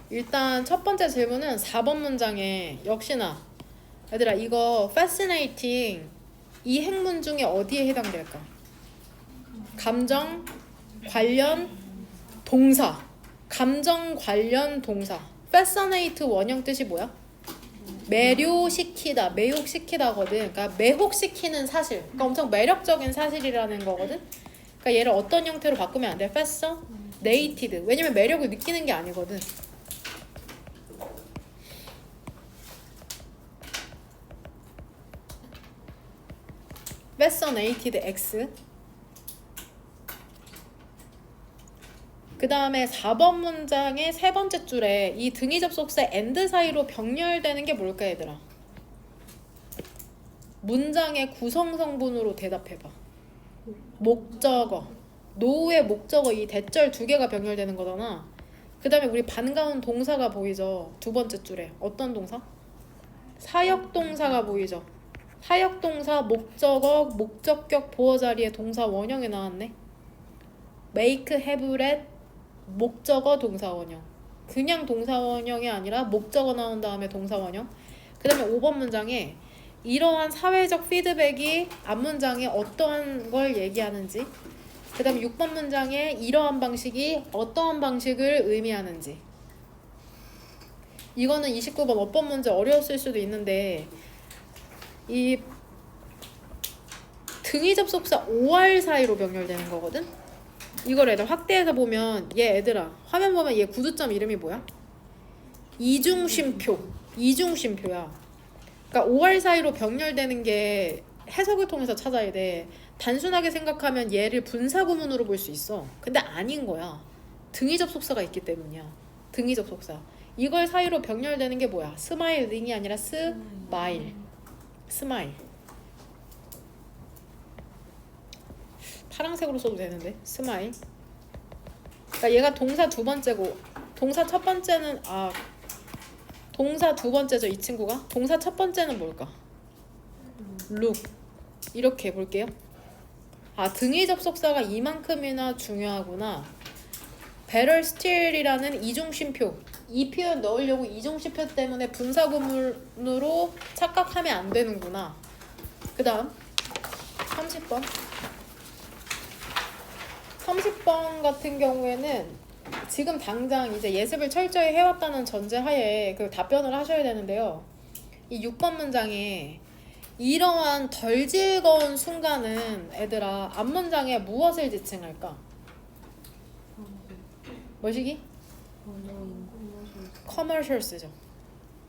일단 첫 번째 질문은 4번 문장에 역시나 얘들아 이거 fascinating 이 행문 중에 어디에 해당될까? 감정 관련 동사. 감정 관련 동사. fascinate 원형 뜻이 뭐야? 매료시키다, 매혹시키다거든. 그러니까 매혹시키는 사실. 그러니까 엄청 매력적인 사실이라는 거거든. 그러니까 얘를 어떤 형태로 바꾸면 안 돼? fascinated. 왜냐면 매력을 느끼는 게 아니거든. fascinated X. 그 다음에 4번 문장의 세 번째 줄에 이 등위 접속사 and 사이로 병렬되는 게 뭘까 얘들아? 문장의 구성 성분으로 대답해봐. 목적어. 노의 목적어 이 대절 두 개가 병렬되는 거잖아. 그 다음에 우리 반가운 동사가 보이죠? 두 번째 줄에. 어떤 동사? 사역동사가 보이죠? 사역동사 목적어 목적격 보어 자리에 동사 원형이 나왔네. make, have, let 목적어 동사 원형. 그냥 동사 원형이 아니라 목적어 나온 다음에 동사 원형. 그 다음에 5번 문장에 이러한 사회적 피드백이 앞문장에 어떠한 걸 얘기하는지, 그 다음에 6번 문장에 이러한 방식이 어떠한 방식을 의미하는지. 이거는 29번 어법 문제 어려웠을 수도 있는데 이 등위 접속사 OR 사이로 병렬되는 거거든. 이걸 애들 확대해서 보면 얘 애들아 화면 보면 얘 구두점 이름이 뭐야? 이중심표. 이중심표야. 그러니까 OR 사이로 병렬되는 게 해석을 통해서 찾아야 돼. 단순하게 생각하면 얘를 분사구문으로 볼 수 있어. 근데 아닌 거야. 등위 접속사가 있기 때문이야. 등위 접속사. 이걸 사이로 병렬되는 게 뭐야? 스마일링이 아니라 스마일. 스마일. 파란색으로 써도 되는데 스마일. 그러니까 얘가 동사 두 번째고 동사 첫 번째는 동사 두 번째죠 이 친구가. 동사 첫 번째는 뭘까? look. 이렇게 볼게요. 등위 접속사가 이만큼이나 중요하구나. better still이라는 이중심표. 이 표현 넣으려고 이중심표 때문에 분사구문으로 착각하면 안 되는구나. 그 다음 30번. 30번 같은 경우에는 지금 당장 이제 예습을 철저히 해왔다는 전제하에 그 답변을 하셔야 되는데요. 이 6번 문장에 이러한 덜 즐거운 순간은 애들아 앞문장에 무엇을 지칭할까? 뭐시기? commercials죠.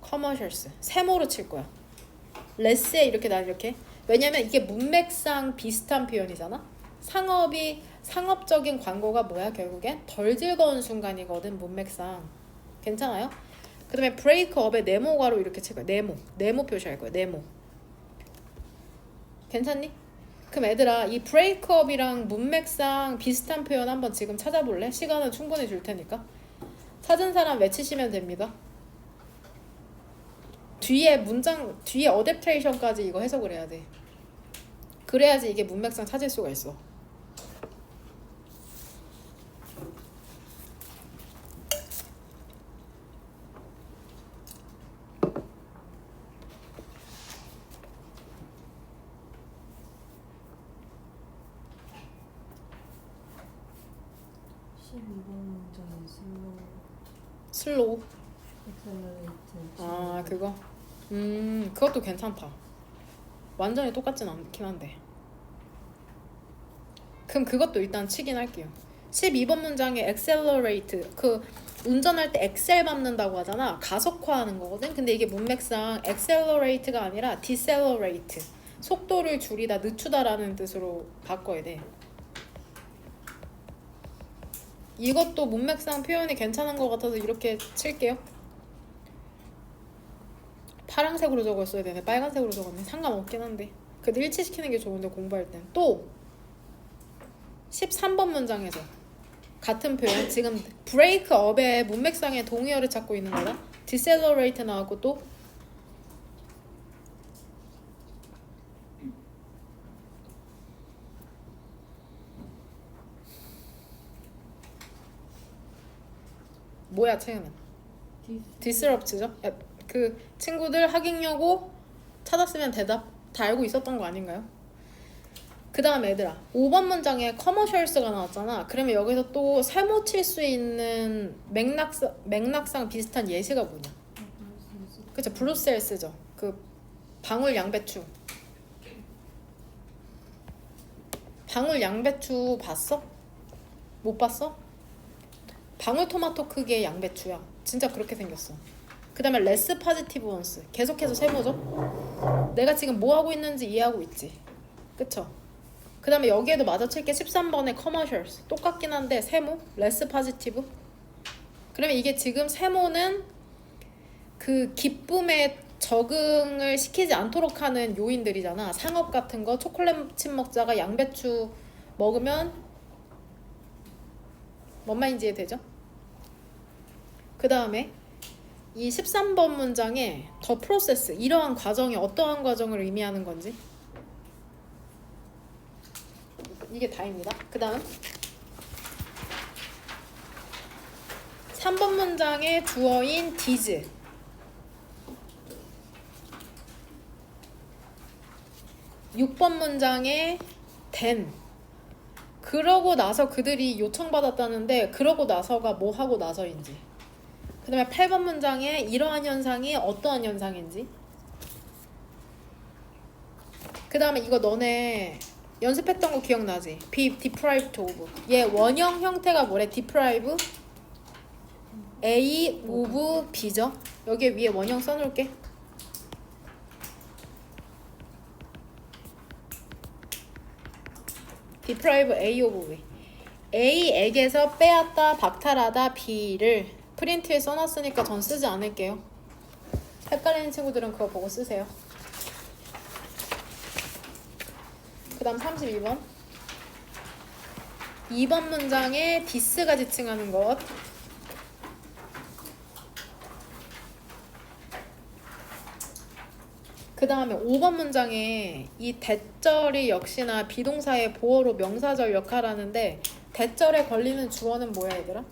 commercials. 세모로 칠 거야. less에 이렇게 나 이렇게. 왜냐면 이게 문맥상 비슷한 표현이잖아. 상업적인 광고가 뭐야 결국엔? 덜 즐거운 순간이거든 문맥상. 괜찮아요? 그 다음에 브레이크업에 네모가로 이렇게 칠 거야. 네모 표시할 거야. 네모. 괜찮니? 그럼 애들아 이 브레이크업이랑 문맥상 비슷한 표현 한번 지금 찾아볼래? 시간은 충분히 줄 테니까. 찾은 사람 외치시면 됩니다. 뒤에 어댑테이션까지 이거 해석을 해야 돼. 그래야지 이게 문맥상 찾을 수가 있어. 슬로우. 그거? 그것도 괜찮다. 완전히 똑같진 않긴 한데. 그럼 그것도 일단 치긴 할게요. 12번 문장에 accelerate. 운전할 때 엑셀 밟는다고 하잖아. 가속화하는 거거든. 근데 이게 문맥상 accelerate가 아니라 decelerate. 속도를 줄이다, 늦추다라는 뜻으로 바꿔야 돼. 이것도 문맥상 표현이 괜찮은 것 같아서 이렇게 칠게요. 파란색으로 적었어야 되네. 빨간색으로 적었네. 상관없긴 한데. 그래도 일치시키는 게 좋은데 공부할 땐. 또 13번 문장에서 같은 표현. 지금 브레이크업의 문맥상의 동의어를 찾고 있는 거다. decelerate 나왔고 또 뭐야 채은은? disrupt죠. 그 친구들 하객여고 찾았으면 대답 다 알고 있었던 거 아닌가요? 그 다음에 얘들아 5번 문장에 commercials가 나왔잖아. 그러면 여기서 또 세모 칠 수 있는 맥락상 비슷한 예시가 뭐냐? 그쵸, 브루셀스죠. 그 방울 양배추. 방울 양배추 봤어? 못 봤어? 방울토마토 크기의 양배추야. 진짜 그렇게 생겼어. 그 다음에 less positive ones. 계속해서 세모죠. 내가 지금 뭐 하고 있는지 이해하고 있지. 그쵸? 그 다음에 여기에도 맞아칠게. 13번에 commercials 똑같긴 한데 세모 less positive. 그러면 이게 지금 세모는 그 기쁨에 적응을 시키지 않도록 하는 요인들이잖아. 상업 같은 거, 초콜릿 먹자가 양배추 먹으면 뭔 말인지 이해되죠? 그 다음에 이 13번 문장에 더 프로세스, 이러한 과정이 어떠한 과정을 의미하는 건지 이게 다입니다. 그 다음 3번 문장의 주어인 did, 6번 문장에 then, 그러고 나서 그들이 요청받았다는데 그러고 나서가 뭐 하고 나서인지. 그 다음에 8번 문장에 이러한 현상이 어떠한 현상인지. 그 다음에 이거 너네 연습했던 거 기억나지? be deprived of. 얘 원형 형태가 뭐래? deprive A of B죠? 여기 위에 원형 써놓을게. deprive A of B. A에게서 빼앗다, 박탈하다 B를 프린트에 써놨으니까 전 쓰지 않을게요. 헷갈리는 친구들은 그거 보고 쓰세요. 그 다음 32번 2번 문장에 this가 지칭하는 것. 그 다음에 5번 문장에 이 대절이 역시나 비동사의 보어로 명사절 역할하는데 대절에 걸리는 주어는 뭐야 얘들아?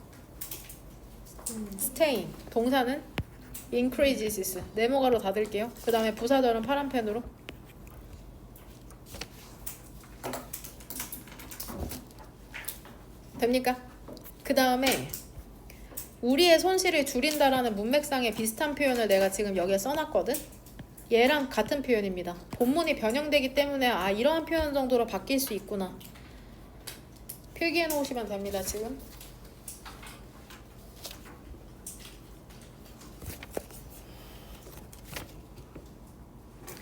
staying. 동사는 increases. 네모가로 닫을게요. 그 다음에 부사절은 파란 펜으로. 됩니까? 그 다음에 우리의 손실을 줄인다라는 문맥상의 비슷한 표현을 내가 지금 여기에 써놨거든? 얘랑 같은 표현입니다. 본문이 변형되기 때문에 아 이러한 표현 정도로 바뀔 수 있구나. 필기해 놓으시면 됩니다. 지금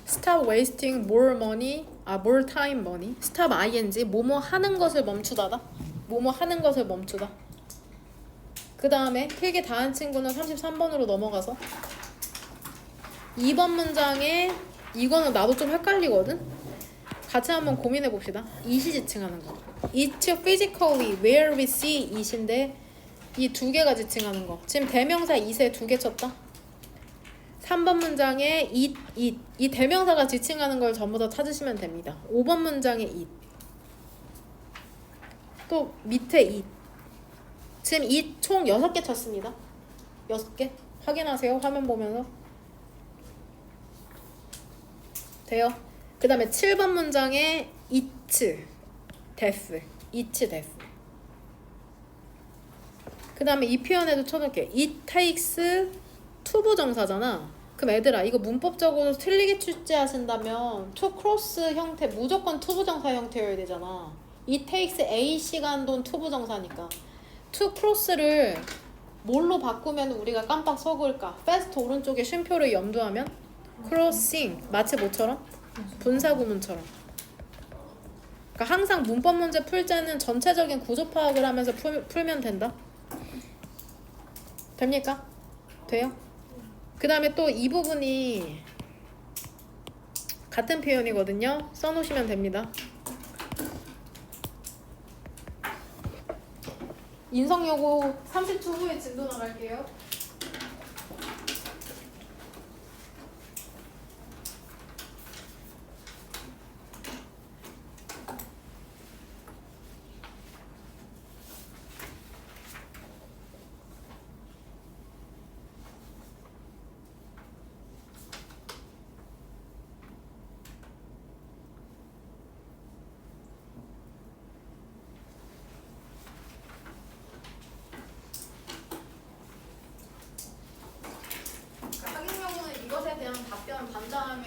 Stop wasting more money, more time money. Stop ing, 뭐뭐 하는 것을 멈추다다. 뭐뭐 하는 것을 멈추다. 그 다음에 필기 다 한 친구는 33번으로 넘어가서 2번 문장에 이거는 나도 좀 헷갈리거든? 같이 한번 고민해 봅시다. it이 지칭하는 거. It's physically where we see it인데 이 두 개가 지칭하는 거. 지금 대명사 it에 두 개 쳤다. 3번 문장에 it. 이 대명사가 지칭하는 걸 전부 다 찾으시면 됩니다. 5번 문장에 it. 또 밑에 it. 지금 it 총 6개 쳤습니다. 6개. 확인하세요. 화면 보면서. 돼요? 그 다음에 7번 문장에 it, def. it, def. 그 다음에 이 표현에도 쳐놓을게. it takes 투부정사잖아. 그럼 애들아 이거 문법적으로 틀리게 출제하신다면 to cross 형태 무조건 투부정사 형태여야 되잖아. it takes A 시간 돈 투부정사니까 to cross를 뭘로 바꾸면 우리가 깜빡 속을까? fast 오른쪽에 쉼표를 염두하면 crossing 마치 뭐처럼? 분사구문처럼. 그러니까 항상 문법 문제 풀 때는 전체적인 구조 파악을 하면서 풀면 된다. 됩니까? 돼요? 그 다음에 또 이 부분이 같은 표현이거든요. 써놓으시면 됩니다. 인성여고 30초 후에 진도 나갈게요.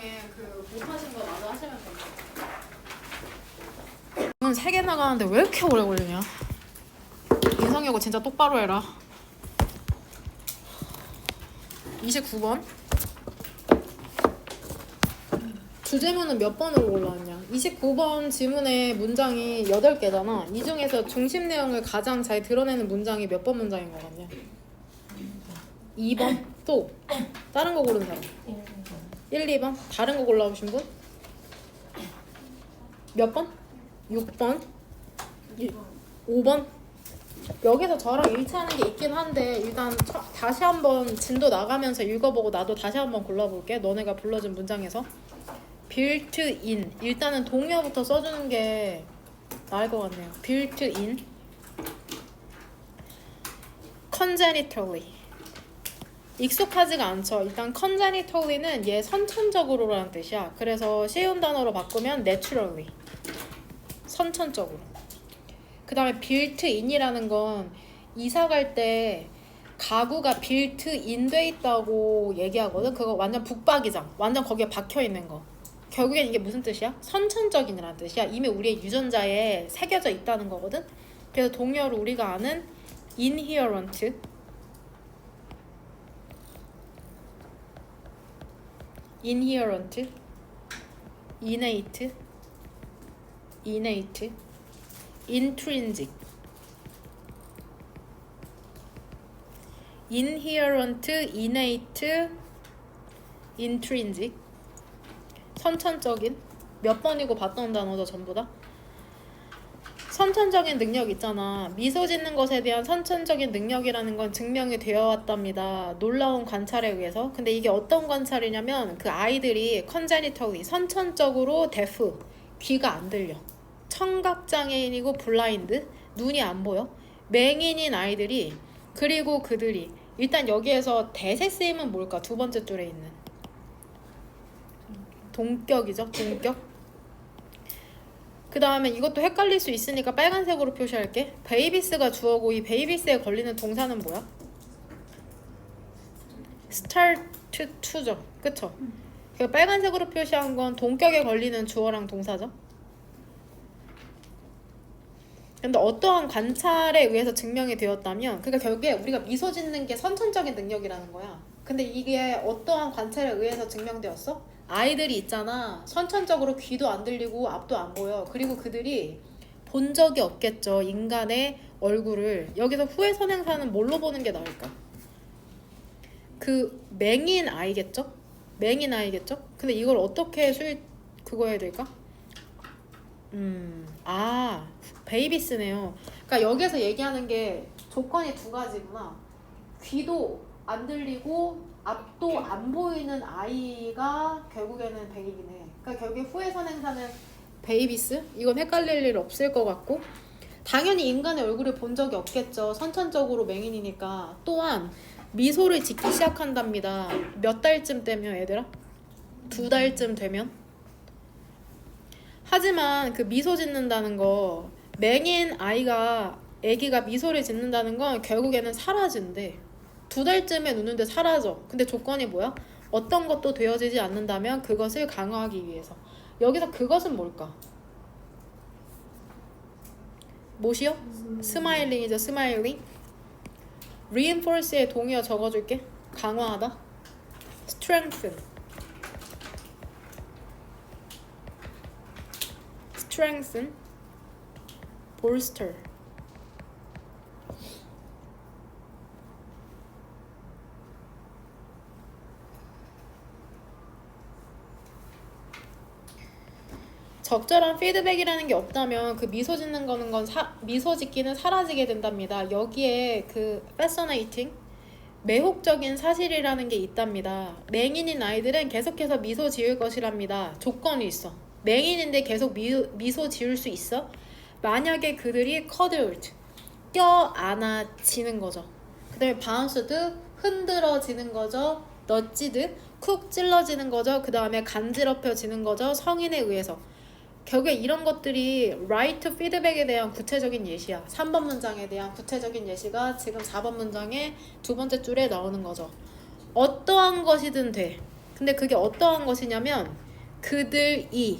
중에 그 못하신 거 나도 하시면 됩니다. 이건 3개 나가는데 왜 이렇게 오래 걸리냐? 인성여고 진짜 똑바로 해라. 29번. 주제문은 몇 번으로 골라왔냐? 29번 지문의 문장이 8개잖아. 이 중에서 중심 내용을 가장 잘 드러내는 문장이 몇 번 문장인 것 같냐? 2번? 또? 다른 거 고른 사람? 1, 2번? 다른 거 골라오신 분? 몇 번? 6번? 5번? 여기서 저랑 일치하는 게 있긴 한데 일단 다시 한번 진도 나가면서 읽어보고 나도 다시 한번 골라볼게. 너네가 불러준 문장에서 built in, 일단은 동요부터 써주는 게 나을 것 같네요. built in, congenitally, 익숙하지가 않죠. 일단 congenitally는 얘 선천적으로라는 뜻이야. 그래서 쉬운 단어로 바꾸면 naturally, 선천적으로. 그 다음에 built in이라는 건 이사 갈 때 가구가 built in 돼 있다고 얘기하거든. 그거 완전 북박이장, 완전 거기에 박혀 있는 거. 결국엔 이게 무슨 뜻이야? 선천적인이라는 뜻이야. 이미 우리의 유전자에 새겨져 있다는 거거든. 그래서 동요로 우리가 아는 inherent, innate, intrinsic, inherent, innate, intrinsic, 선천적인. 몇 번이고 봤던 단어죠 전부 다. 선천적인 능력 있잖아. 미소 짓는 것에 대한 선천적인 능력이라는 건 증명이 되어 왔답니다. 놀라운 관찰에 의해서. 근데 이게 어떤 관찰이냐면 그 아이들이 congenitally, 선천적으로 deaf, 귀가 안 들려, 청각장애인이고 블라인드, 눈이 안 보여, 맹인인 아이들이, 그리고 그들이, 일단 여기에서 대세 쓰임은 뭘까? 두 번째 줄에 있는 동격이죠. 동격. 그 다음에 이것도 헷갈릴 수 있으니까 빨간색으로 표시할게. 베이비스가 주어고 이 베이비스에 걸리는 동사는 뭐야? start to죠. 그쵸? 빨간색으로 표시한 건 동격에 걸리는 주어랑 동사죠. 근데 어떠한 관찰에 의해서 증명이 되었다면, 그러니까 결국에 우리가 미소 짓는 게 선천적인 능력이라는 거야. 근데 이게 어떠한 관찰에 의해서 증명되었어? 아이들이 있잖아. 선천적으로 귀도 안 들리고 앞도 안 보여. 그리고 그들이 본 적이 없겠죠. 인간의 얼굴을. 여기서 후회 선행사는 뭘로 보는 게 나을까? 그 맹인 아이겠죠? 맹인 아이겠죠? 근데 이걸 어떻게 그거 해야 될까? 베이비스네요. 그러니까 여기서 얘기하는 게 조건이 두 가지구나. 귀도 안 들리고 앞도 안 보이는 아이가 결국에는 베이비네. 그러니까 결국에 후회 선행사는 베이비스? 이건 헷갈릴 일 없을 것 같고, 당연히 인간의 얼굴을 본 적이 없겠죠. 선천적으로 맹인이니까. 또한 미소를 짓기 시작한답니다. 몇 달쯤 되면 얘들아? 2달쯤 되면? 하지만 그 미소 짓는다는 거, 맹인 아기가 미소를 짓는다는 건 결국에는 사라진대. 2달쯤에 누는데 사라져. 근데 조건이 뭐야? 어떤 것도 되어지지 않는다면 그것을 강화하기 위해서. 여기서 그것은 뭘까? 뭐시요? 스마일링이죠. 스마일링. reinforce의 동의어 적어줄게. 강화하다. strengthen, bolster. 적절한 피드백이라는 게 없다면 그 미소 짓는 거는 미소 짓기는 사라지게 된답니다. 여기에 그 fascinating, 매혹적인 사실이라는 게 있답니다. 맹인인 아이들은 계속해서 미소 지을 것이랍니다. 조건이 있어. 맹인인데 계속 미소 지을 수 있어? 만약에 그들이 cuddled, 껴안아지는 거죠. 그 다음에 bounced, 흔들어지는 거죠. nudged, 쿡 찔러지는 거죠. 그 다음에 간지럽혀지는 거죠. 성인에 의해서. 결국에 이런 것들이 right feedback에 대한 구체적인 예시야. 3번 문장에 대한 구체적인 예시가 지금 4번 문장의 두 번째 줄에 나오는 거죠. 어떠한 것이든 돼. 근데 그게 어떠한 것이냐면 그들이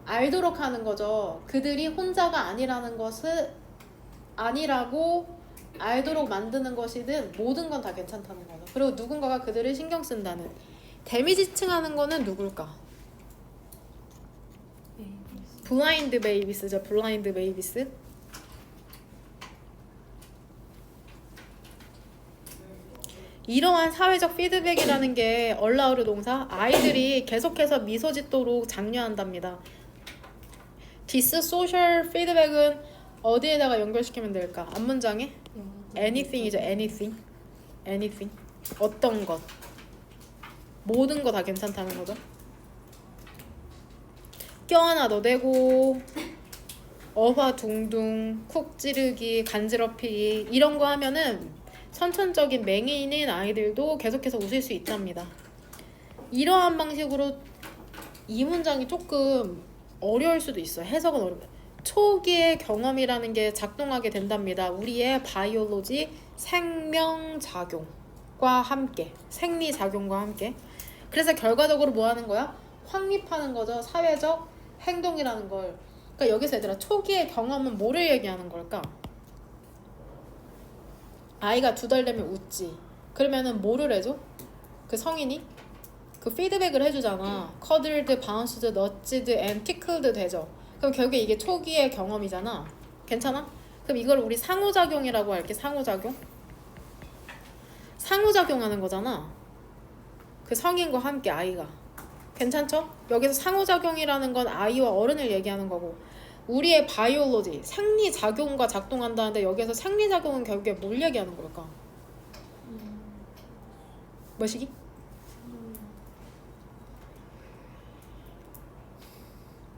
알도록 하는 거죠. 그들이 혼자가 아니라는 것을 아니라고 알도록 만드는 것이든 모든 건 다 괜찮다는 거죠. 그리고 누군가가 그들을 신경 쓴다는. 데미지칭하는 거는 누굴까? 블라인드 베이비스죠. 블라인드 베이비스. 이러한 사회적 피드백이라는 게 얼라우르 동사 아이들이 계속해서 미소 짓도록 장려한답니다. 디스 소셜 피드백은 어디에다가 연결시키면 될까? 앞문장에 anything이죠. anything 어떤 것 모든 거 다 괜찮다는 거죠. 껴안아도 되고 어화둥둥 쿡 찌르기 간지럽히기 이런 거 하면은 선천적인 맹인인 아이들도 계속해서 웃을 수 있답니다. 이러한 방식으로 이 문장이 조금 어려울 수도 있어요. 해석은 어렵다. 초기의 경험이라는 게 작동하게 된답니다. 우리의 바이올로지 생명작용과 함께 생리작용과 함께. 그래서 결과적으로 뭐 하는 거야? 확립하는 거죠. 사회적 행동이라는 걸. 그러니까 여기서 얘들아 초기의 경험은 뭐를 얘기하는 걸까? 아이가 2달 되면 웃지. 그러면은 뭐를 해줘? 그 성인이? 그 피드백을 해주잖아. cuddled, bounced, nudged, and tickled 되죠. 그럼 결국에 이게 초기의 경험이잖아. 괜찮아? 그럼 이걸 우리 상호작용이라고 할게. 상호작용하는 거잖아. 그 성인과 함께 아이가. 괜찮죠? 여기서 상호작용이라는 건 아이와 어른을 얘기하는 거고 우리의 바이올로지, 생리작용과 작동한다는데 여기서 생리작용은 결국에 뭘 얘기하는 걸까? 뭐시기?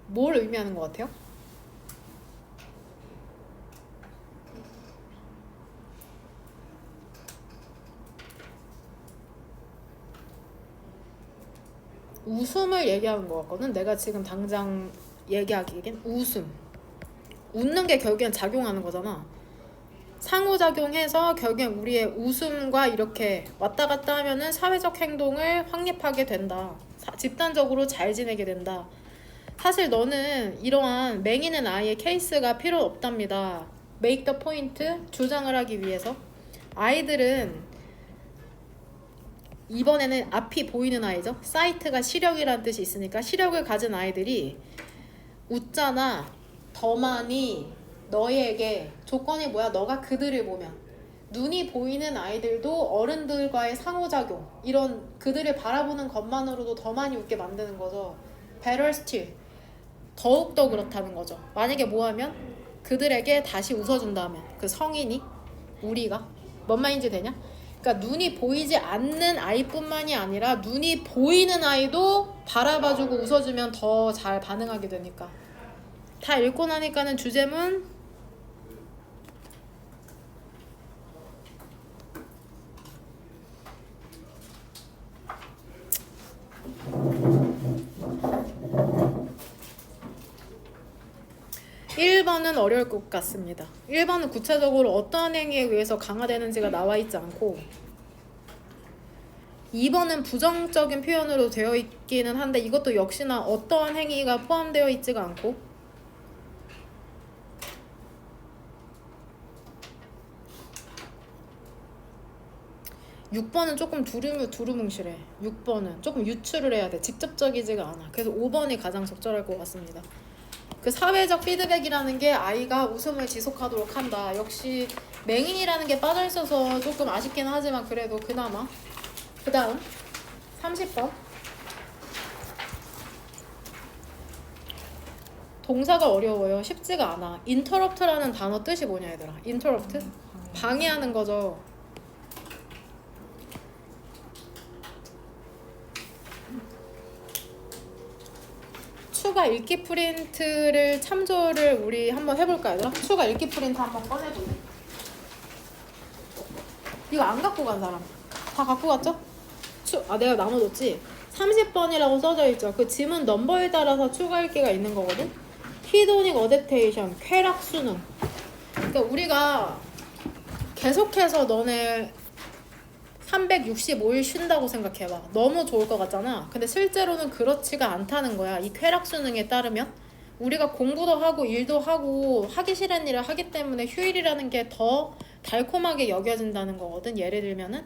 뭘 의미하는 것 같아요? 웃음을 얘기하는 것 같거든. 내가 지금 당장 얘기하기엔 웃음. 웃는 게 결국엔 작용하는 거잖아. 상호작용해서 결국엔 우리의 웃음과 이렇게 왔다 갔다 하면은 사회적 행동을 확립하게 된다. 집단적으로 잘 지내게 된다. 사실 너는 이러한 맹인은 아이의 케이스가 필요 없답니다. make the point 주장을 하기 위해서 아이들은 이번에는 앞이 보이는 아이죠. 사이트가 시력이라는 뜻이 있으니까 시력을 가진 아이들이 웃잖아. 더 많이 너희에게 조건이 뭐야? 너가 그들을 보면 눈이 보이는 아이들도 어른들과의 상호작용 이런 그들을 바라보는 것만으로도 더 많이 웃게 만드는 거죠. Better still 더욱더 그렇다는 거죠. 만약에 뭐 하면 그들에게 다시 웃어준다면 그 성인이 우리가 뭔 말인지 되냐? 그러니까 눈이 보이지 않는 아이뿐만이 아니라 눈이 보이는 아이도 바라봐주고 웃어주면 더 잘 반응하게 되니까. 다 읽고 나니까는 주제문 (1번은) 어려울 것 같습니다. 1번은 구체적으로 어떠한 행위에 의해서 강화되는지가 나와 있지 않고 2번은 부정적인 표현으로 되어 있기는 한데 이것도 역시나 어떠한 행위가 포함되어 있지가 않고 6번은 조금 두루뭉실해. 6번은 조금 유추를 해야 돼. 직접적이지가 않아. 그래서 5번이 가장 적절할 것 같습니다. 그 사회적 피드백이라는 게 아이가 웃음을 지속하도록 한다. 역시 맹인이라는 게 빠져있어서 조금 아쉽긴 하지만 그래도 그나마. 그 다음 30번 동사가 어려워요. 쉽지가 않아. interrupt라는 단어 뜻이 뭐냐 얘들아. interrupt? 방해하는 거죠. 추가 읽기 프린트를 참조를 우리 한번 해볼까요, 얘들아? 추가 읽기 프린트 한번 꺼내볼래? 이거 안 갖고 간 사람 다 갖고 갔죠? 내가 나눠줬지? 30번이라고 써져 있죠. 그 지문 넘버에 따라서 추가 읽기가 있는 거거든? 히도닉 어댑테이션, 쾌락 수능. 그러니까 우리가 계속해서 너네 365일 쉰다고 생각해봐. 너무 좋을 것 같잖아. 근데 실제로는 그렇지가 않다는 거야. 이 쾌락 수능에 따르면 우리가 공부도 하고 일도 하고 하기 싫은 일을 하기 때문에 휴일이라는 게 더 달콤하게 여겨진다는 거거든. 예를 들면은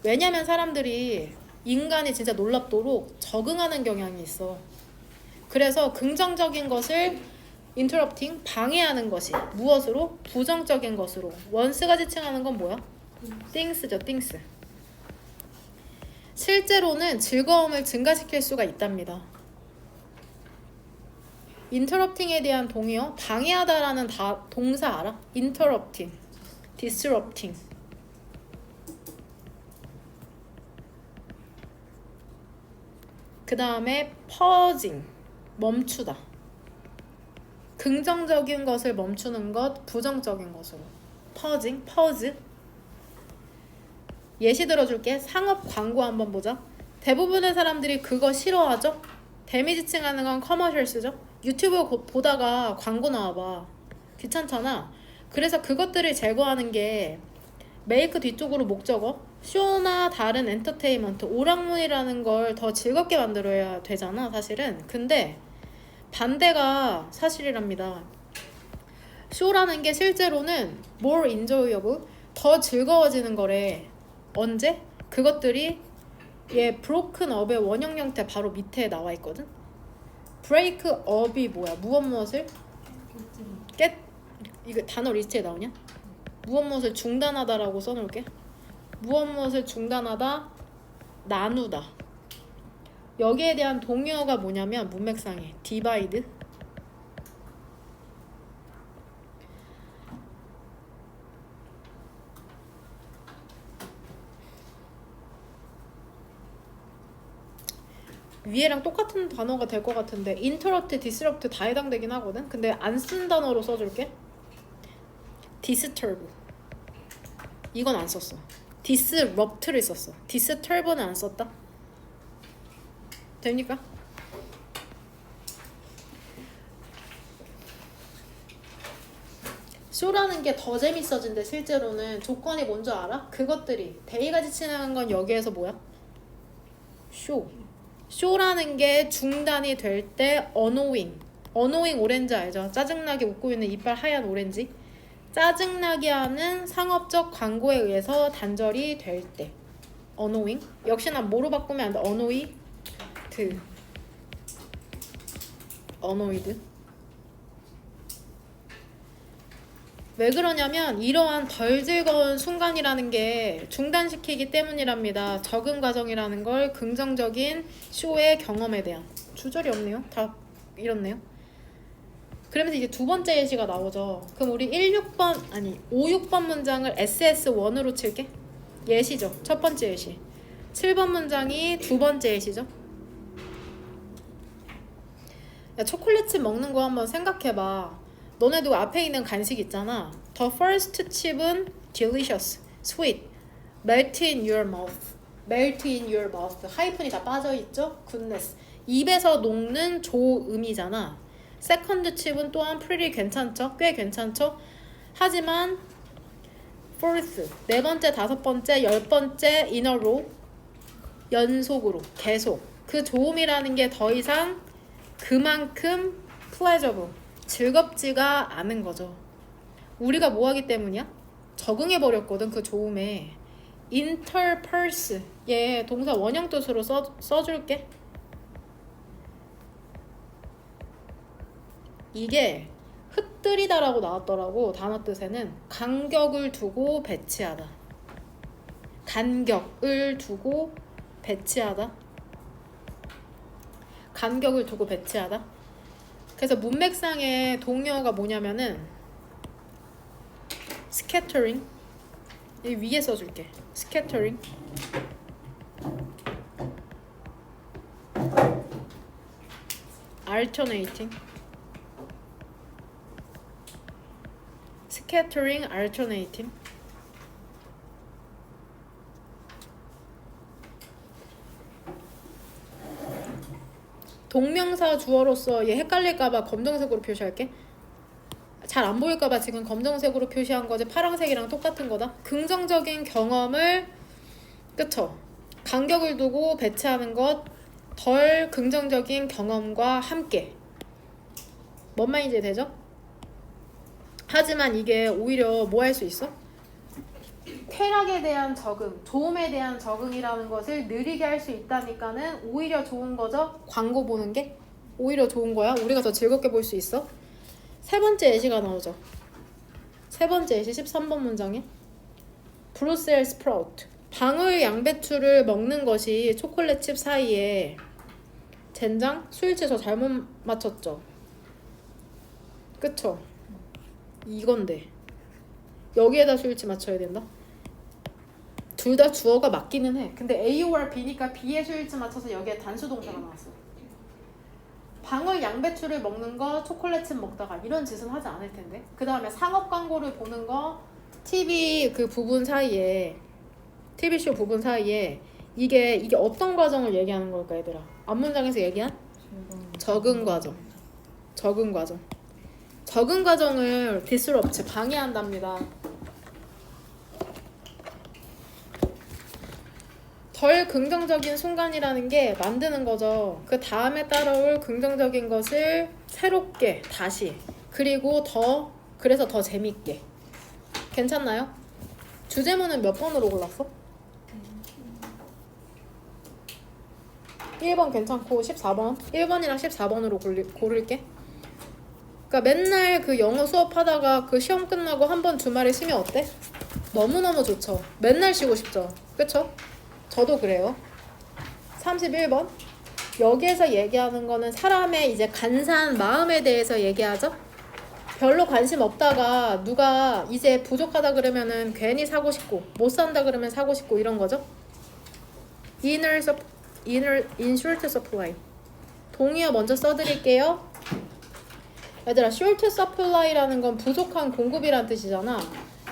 왜냐면 사람들이 인간이 진짜 놀랍도록 적응하는 경향이 있어. 그래서 긍정적인 것을 interrupting 방해하는 것이 무엇으로? 부정적인 것으로. 원스가 지칭하는 건 뭐야? things죠, things. 실제로는 즐거움을 증가시킬 수가 있답니다. interrupting에 대한 동의어 방해하다라는 동사 알아? interrupting, disrupting. 그 다음에 pausing, 멈추다. 긍정적인 것을 멈추는 것, 부정적인 것으로. pausing, pause. 예시 들어줄게. 상업 광고 한번 보자. 대부분의 사람들이 그거 싫어하죠? 데미지칭하는 건 커머셜스죠? 유튜브 보다가 광고 나와봐. 귀찮잖아. 그래서 그것들을 제거하는 게 메이크 뒤쪽으로 목적어 쇼나 다른 엔터테인먼트 오락물이라는 걸 더 즐겁게 만들어야 되잖아 사실은. 근데 반대가 사실이랍니다. 쇼라는 게 실제로는 more enjoyable 더 즐거워지는 거래. 언제? 그것들이 얘 broken up의 원형 형태 바로 밑에 나와 있거든. break up이 뭐야? 무엇을? 이거 단어 리스트에 나오냐? 무엇을 중단하다라고 써놓을게. 무엇을 중단하다, 나누다. 여기에 대한 동의어가 뭐냐면 문맥상에 divide. 위에랑 똑같은 단어가 될 것 같은데 interrupt, disrupt 다 해당되긴 하거든. 근데 안 쓴 단어로 써줄게. disturb. 이건 안 썼어. disrupt를 썼어. disturb는 안 썼다. 됩니까? 쇼라는 게 더 재밌어진대. 실제로는 조건이 뭔지 알아? 그것들이 데이가 지치는 건 여기에서 뭐야? 쇼. 쇼라는 게 중단이 될 때 annoying. annoying 오렌지 알죠? 짜증나게 웃고 있는 이빨 하얀 오렌지. 짜증나게 하는 상업적 광고에 의해서 단절이 될 때 annoying. 역시나 뭐로 바꾸면 안 돼? annoyed. annoyed. 왜 그러냐면 이러한 덜 즐거운 순간이라는 게 중단시키기 때문이랍니다. 적응 과정이라는 걸 긍정적인 쇼의 경험에 대한. 주절이 없네요. 다 이렇네요. 그러면서 이제 두 번째 예시가 나오죠. 그럼 우리 5, 6번 문장을 SS1으로 칠게. 예시죠. 첫 번째 예시. 7번 문장이 두 번째 예시죠. 야, 초콜릿칩 먹는 거 한번 생각해봐. 너네도 앞에 있는 간식 있잖아. The first chip은 delicious, sweet, melt in your mouth. melt in your mouth. 하이픈이 다 빠져있죠? goodness. 입에서 녹는 좋음이잖아. 세컨드 칩은 또한 pretty 괜찮죠? 꽤 괜찮죠? 하지만 fourth, 네 번째, 다섯 번째, 열 번째 in a row 연속으로 계속 그 좋음이라는 게 더 이상 그만큼 pleasurable 즐겁지가 않은 거죠. 우리가 뭐 하기 때문이야? 적응해버렸거든 그 좋음에. interpulse 얘 동사 원형 뜻으로 써줄게. 이게 흩뜨리다라고 나왔더라고. 단어 뜻에는 간격을 두고 배치하다. 간격을 두고 배치하다. 간격을 두고 배치하다. 그래서 문맥상의 동의어가 뭐냐면은 scattering. 이 위에 써줄게. scattering. alternating. scattering, alternating. 동명사 주어로서 얘 헷갈릴까봐 검정색으로 표시할게. 잘 안 보일까봐 지금 검정색으로 표시한 거지 파란색이랑 똑같은 거다. 긍정적인 경험을 그쵸? 간격을 두고 배치하는 것 덜 긍정적인 경험과 함께. 뭔 말인지 되죠? 하지만 이게 오히려 뭐 할 수 있어? 쾌락에 대한 적응, 좋음에 대한 적응이라는 것을 느리게 할 수 있다니까는 오히려 좋은 거죠. 광고 보는 게 오히려 좋은 거야. 우리가 더 즐겁게 볼 수 있어. 세 번째 예시가 나오죠. 세 번째 예시 13번 문장에 브루셀 스프라우트. 방울 양배추를 먹는 것이 초콜릿 칩 사이에 젠장? 수일치 저 잘못 맞췄죠? 그쵸? 이건데 여기에다 수일치 맞춰야 된다? 둘 다 주어가 맞기는 해. 근데 A, O, R, B니까 B에 수일치 맞춰서 여기에 단수 동사가 나왔어. 방울 양배추를 먹는 거 초콜릿칩 먹다가 이런 짓은 하지 않을 텐데. 그 다음에 상업 광고를 보는 거 TV 그 부분 사이에 TV쇼 부분 사이에 이게 어떤 과정을 얘기하는 걸까 얘들아? 앞문장에서 얘기한 적응 과정. 적응 과정. 적응 과정을 disrupt 방해한답니다. 덜 긍정적인 순간이라는 게 만드는 거죠. 그 다음에 따라올 긍정적인 것을 새롭게 다시 그리고 그래서 더 재밌게. 괜찮나요? 주제문은 몇 번으로 골랐어? 1번 괜찮고 14번 1번이랑 14번으로 고를게. 그러니까 맨날 그 영어 수업하다가 그 시험 끝나고 한 번 주말에 쉬면 어때? 너무너무 좋죠. 맨날 쉬고 싶죠. 그쵸? 저도 그래요. 31번 여기에서 얘기하는 거는 사람의 이제 간사한 마음에 대해서 얘기하죠. 별로 관심 없다가 누가 이제 부족하다 그러면은 괜히 사고 싶고 못 산다 그러면 사고 싶고 이런 거죠. in short supply. 동의어 먼저 써드릴게요. 얘들아, short supply라는 건 부족한 공급이란 뜻이잖아.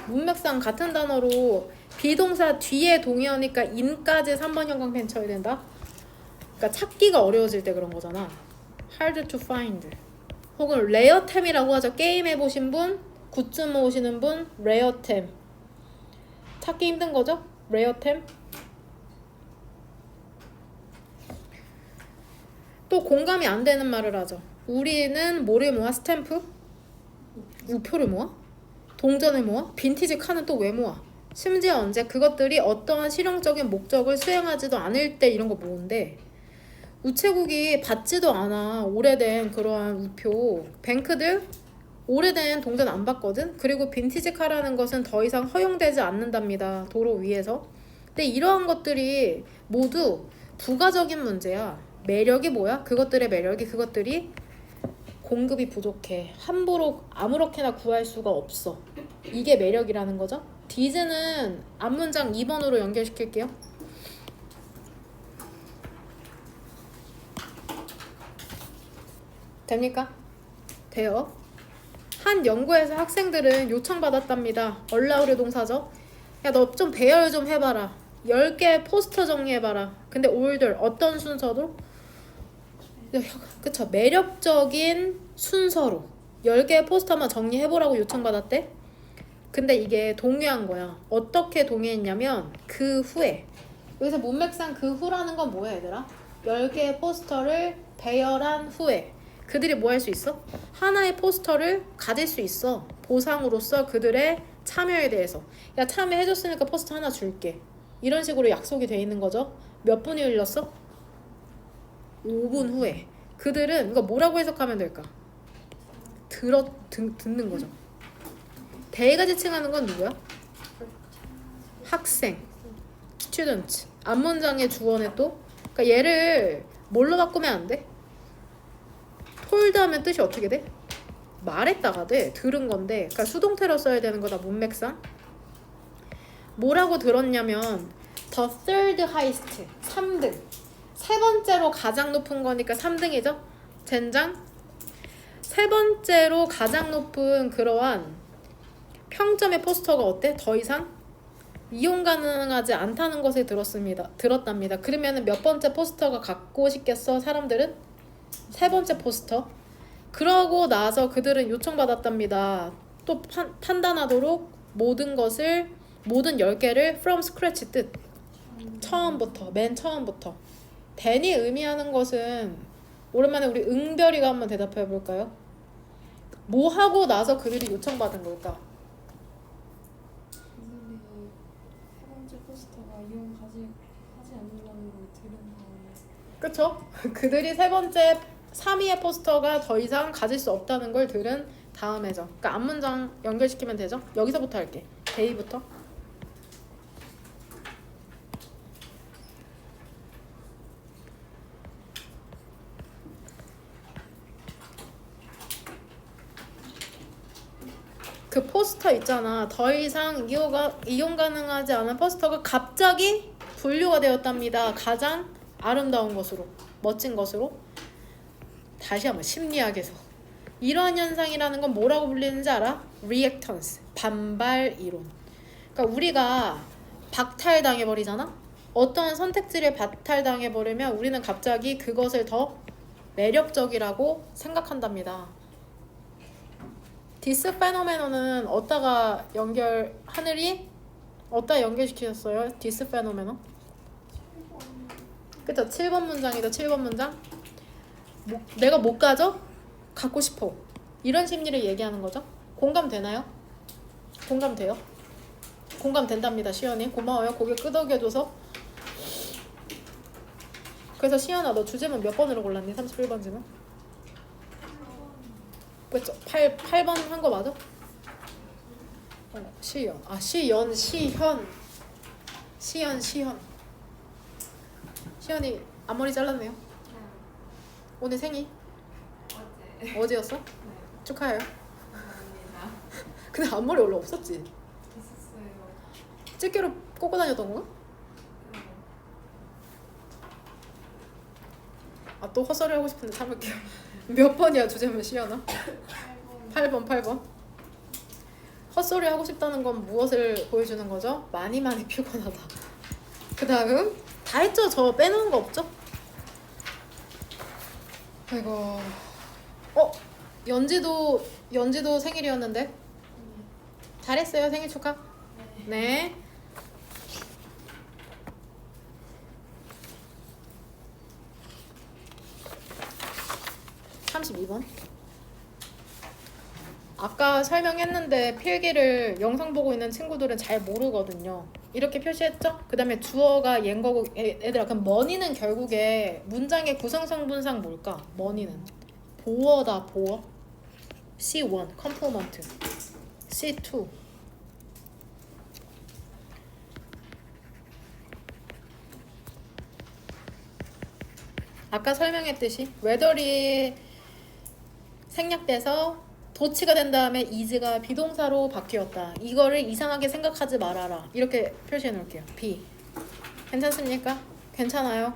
문맥상 같은 단어로 비동사 뒤에 동의어니까 in까지 3번 형광펜 쳐야 된다. 그러니까 찾기가 어려워질 때 그런 거잖아. hard to find. 혹은 레어템이라고 하죠. 게임 해보신 분, 굿즈 모으시는 분, 레어템. 찾기 힘든 거죠? 레어템. 또 공감이 안 되는 말을 하죠. 우리는 뭐를 모아? 스탬프? 우표를 모아? 동전을 모아? 빈티지 칸은 또 왜 모아? 심지어 언제 그것들이 어떠한 실용적인 목적을 수행하지도 않을 때 이런 거 모은데 우체국이 받지도 않아. 오래된 그러한 우표. 뱅크들 오래된 동전 안 받거든. 그리고 빈티지 카라는 것은 더 이상 허용되지 않는답니다. 도로 위에서. 근데 이러한 것들이 모두 부가적인 문제야. 매력이 뭐야? 그것들의 매력이 그것들이 공급이 부족해. 함부로 아무렇게나 구할 수가 없어. 이게 매력이라는 거죠. 디즈는 앞문장 2번으로 연결시킬게요. 됩니까? 돼요. 한 연구에서 학생들은 요청받았답니다. 얼라우르 동사죠. 야, 너 좀 배열 좀 해봐라. 10개 포스터 정리해봐라. 근데 올들 어떤 순서로? 그쵸. 매력적인 순서로 10개의 포스터만 정리해보라고 요청받았대. 근데 이게 동의한 거야. 어떻게 동의했냐면 그 후에 여기서 문맥상 그 후라는 건 뭐야 얘들아? 10개의 포스터를 배열한 후에 그들이 뭐 할 수 있어? 하나의 포스터를 가질 수 있어. 보상으로서 그들의 참여에 대해서. 야, 참여해줬으니까 포스터 하나 줄게. 이런 식으로 약속이 돼 있는 거죠. 몇 분이 흘렸어? 5분 후에. 그들은 이거 뭐라고 해석하면 될까? 듣는 거죠. 대가 지칭하는 건 누구야? 학생, student. 앞문장의 주어네 또. 그러니까 얘를 뭘로 바꾸면 안 돼? told 하면 뜻이 어떻게 돼? 말했다가 돼. 들은 건데. 그러니까 수동태로 써야 되는 거다. 문맥상. 뭐라고 들었냐면 the third highest, 3등. 세 번째로 가장 높은 거니까 3등이죠. 젠장. 세 번째로 가장 높은 그러한 평점의 포스터가 어때? 더 이상 이용 가능하지 않다는 것을 들었답니다. 그러면 몇 번째 포스터가 갖고 싶겠어? 사람들은? 세 번째 포스터. 그러고 나서 그들은 요청받았답니다. 또 판단하도록 모든 10개를 from scratch 뜻. 처음부터, 맨 처음부터. then이 의미하는 것은 오랜만에 우리 응별이가 한번 대답해 볼까요? 뭐 하고 나서 그들이 요청받은 걸까? 그들이 세 번째 포스터가 하지 않는다는 걸 들은 다음에 그쵸? 그들이 세 번째 3위의 포스터가 더 이상 가질 수 없다는 걸 들은 다음에죠. 그러니까 앞문장 연결시키면 되죠? 여기서부터 할게. 데이부터. 그 포스터 있잖아. 더 이상 이용 가능하지 않은 포스터가 갑자기 분류가 되었답니다. 가장 아름다운 것으로, 멋진 것으로. 다시 한번 심리학에서 이러한 현상이라는 건 뭐라고 불리는지 알아? reactance, 반발 이론. 그러니까 우리가 박탈당해버리잖아? 어떠한 선택지를 박탈당해버리면 우리는 갑자기 그것을 더 매력적이라고 생각한답니다. 디스 페노메논은 어디다가 어디다 연결시키셨어요? 디스 페노메논? 그쵸? 7번 문장이죠. 7번 문장. 내가 못 가져? 갖고 싶어. 이런 심리를 얘기하는 거죠. 공감되나요? 공감돼요? 공감된답니다. 시연이. 고마워요. 고개 끄덕여줘서. 그래서 시연아, 너 주제문 몇 번으로 골랐니? 31번지는? 그쵸? 8번 한 거 맞아? 시연. 시연. 시연이 앞머리 잘랐네요. 오늘 생일? 어제였어? 네, 축하해요. 감사합니다. 근데 앞머리 원래 없었지? 있었어요. 집게로 꽂고 다녔던 건가? 네. 아, 또 헛소리 하고 싶은데 참을게요. 몇 번이야 주제문 시연아? 8번. 8번. 헛소리 하고 싶다는 건 무엇을 보여주는 거죠? 많이 피곤하다. 그 다음 다 했죠? 저 빼놓은 거 없죠? 아이고. 연지도 생일이었는데 잘했어요. 생일 축하. 네. 네. 32번. 아까 설명했는데 필기를 영상 보고 있는 친구들은 잘 모르거든요. 이렇게 표시했죠? 그 다음에 주어가 얘인 거고. 얘들아, 그럼 머니는 결국에 문장의 구성성분상 뭘까? 머니는 보어다. 보어. C1 컴플리먼트, C2 아까 설명했듯이 whether이 생략돼서 도치가 된 다음에 is가 비동사로 바뀌었다. 이거를 이상하게 생각하지 말아라. 이렇게 표시해 놓을게요. B. 괜찮습니까? 괜찮아요?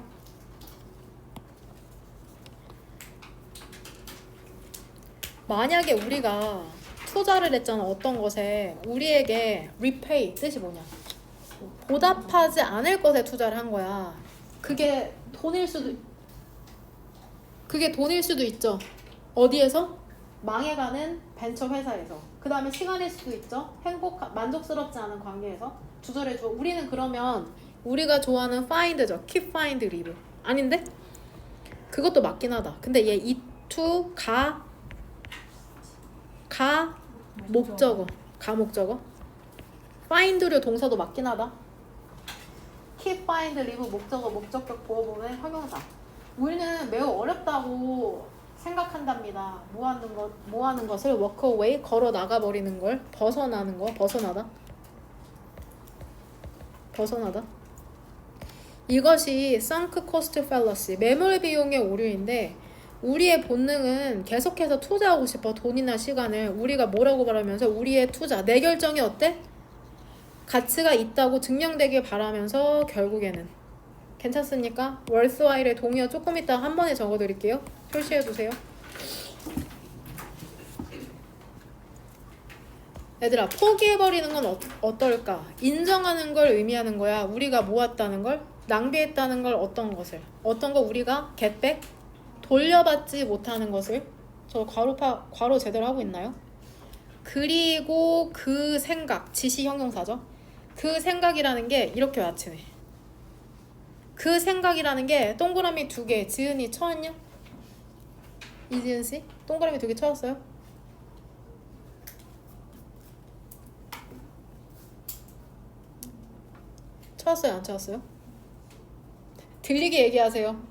만약에 우리가 투자를 했잖아. 어떤 것에 우리에게 repay 뜻이 뭐냐? 보답하지 않을 것에 투자를 한 거야. 그게 돈일 수도 있죠. 어디에서? 망해가는 벤처 회사에서. 그 다음에 시간일 수도 있죠. 만족스럽지 않은 관계에서. 주저해줘. 우리는 그러면 우리가 좋아하는 find죠. keep, find, leave. 아닌데? 그것도 맞긴 하다. 근데 얘 to 목적어. 목적어. find류 동사도 맞긴 하다. keep, find, leave 목적어, 목적격, 보어보면 형용사. 우리는 매우 어렵다고 생각한답니다. 뭐 하는 것을 walk away, 걸어 나가버리는 걸, 벗어나는 거, 벗어나다. 이것이 sunk cost fallacy, 매몰 비용의 오류인데 우리의 본능은 계속해서 투자하고 싶어. 돈이나 시간을. 우리가 뭐라고 말하면서 우리의 투자, 내 결정이 어때? 가치가 있다고 증명되길 바라면서 결국에는. 괜찮습니까? worthwhile의 동의어 조금 이따 한 번에 적어드릴게요. 표시해두세요. 얘들아, 포기해버리는 건 어떨까? 인정하는 걸 의미하는 거야. 우리가 모았다는 걸, 낭비했다는 걸, 어떤 거 우리가 get back, 돌려받지 못하는 것을. 저 괄호 제대로 하고 있나요? 그리고 그 생각, 지시 형용사죠. 그 생각이라는 게 이렇게 와치네. 그 생각이라는 게 동그라미 2개. 지은이 쳐왔냐? 이지은 씨? 동그라미 2개 쳐왔어요? 쳐왔어요? 안 쳐왔어요? 들리게 얘기하세요.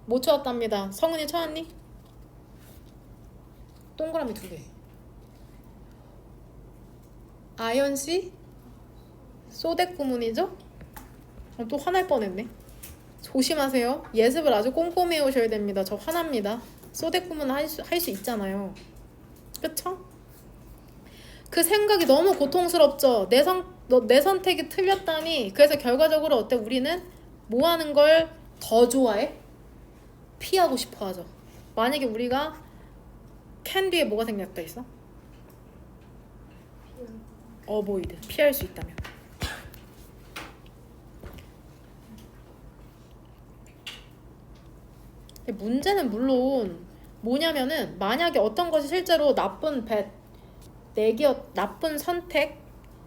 못 쳐왔답니다. 성은이 쳐왔니? 동그라미 2개. 아연 씨? 소댓 구문이죠? 또 화날 뻔했네. 조심하세요. 예습을 아주 꼼꼼히 해오셔야 됩니다. 저 화납니다. 소댓 구문 할 수 있잖아요. 그쵸? 그 생각이 너무 고통스럽죠. 내 선택이 틀렸다니. 그래서 결과적으로 어때? 우리는 뭐 하는 걸 더 좋아해? 피하고 싶어 하죠. 만약에 우리가 can 뒤에 뭐가 생략돼 있어? avoid. 피할 수 있다면. 문제는 물론 뭐냐면은 만약에 어떤 것이 실제로 나쁜 bad, 나쁜 선택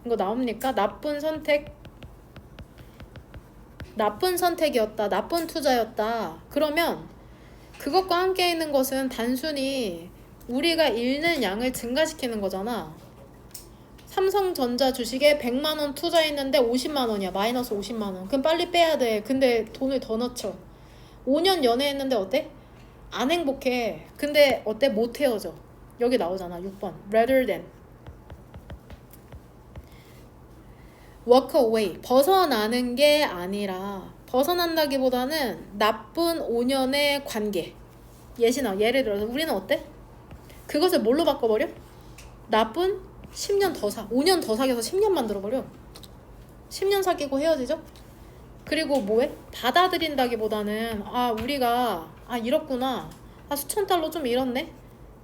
이거 나옵니까? 나쁜 선택이었다. 나쁜 투자였다. 그러면 그것과 함께 있는 것은 단순히 우리가 잃는 양을 증가시키는 거잖아. 삼성전자 주식에 100만 원 투자했는데 50만 원이야. 마이너스 50만 원. 그럼 빨리 빼야 돼. 근데 돈을 더 넣죠. 5년 연애했는데 어때? 안 행복해. 근데 어때? 못 헤어져. 여기 나오잖아. 6번. rather than. walk away. 벗어나는 게 아니라 벗어난다기보다는 나쁜 5년의 관계. 예를 들어서 우리는 어때? 그것을 뭘로 바꿔버려? 나쁜 10년 더 5년 더 사귀어서 10년 만들어버려. 10년 사귀고 헤어지죠? 그리고 뭐해? 받아들인다기보다는 우리가 이렇구나. 수천 달러 좀 잃었네.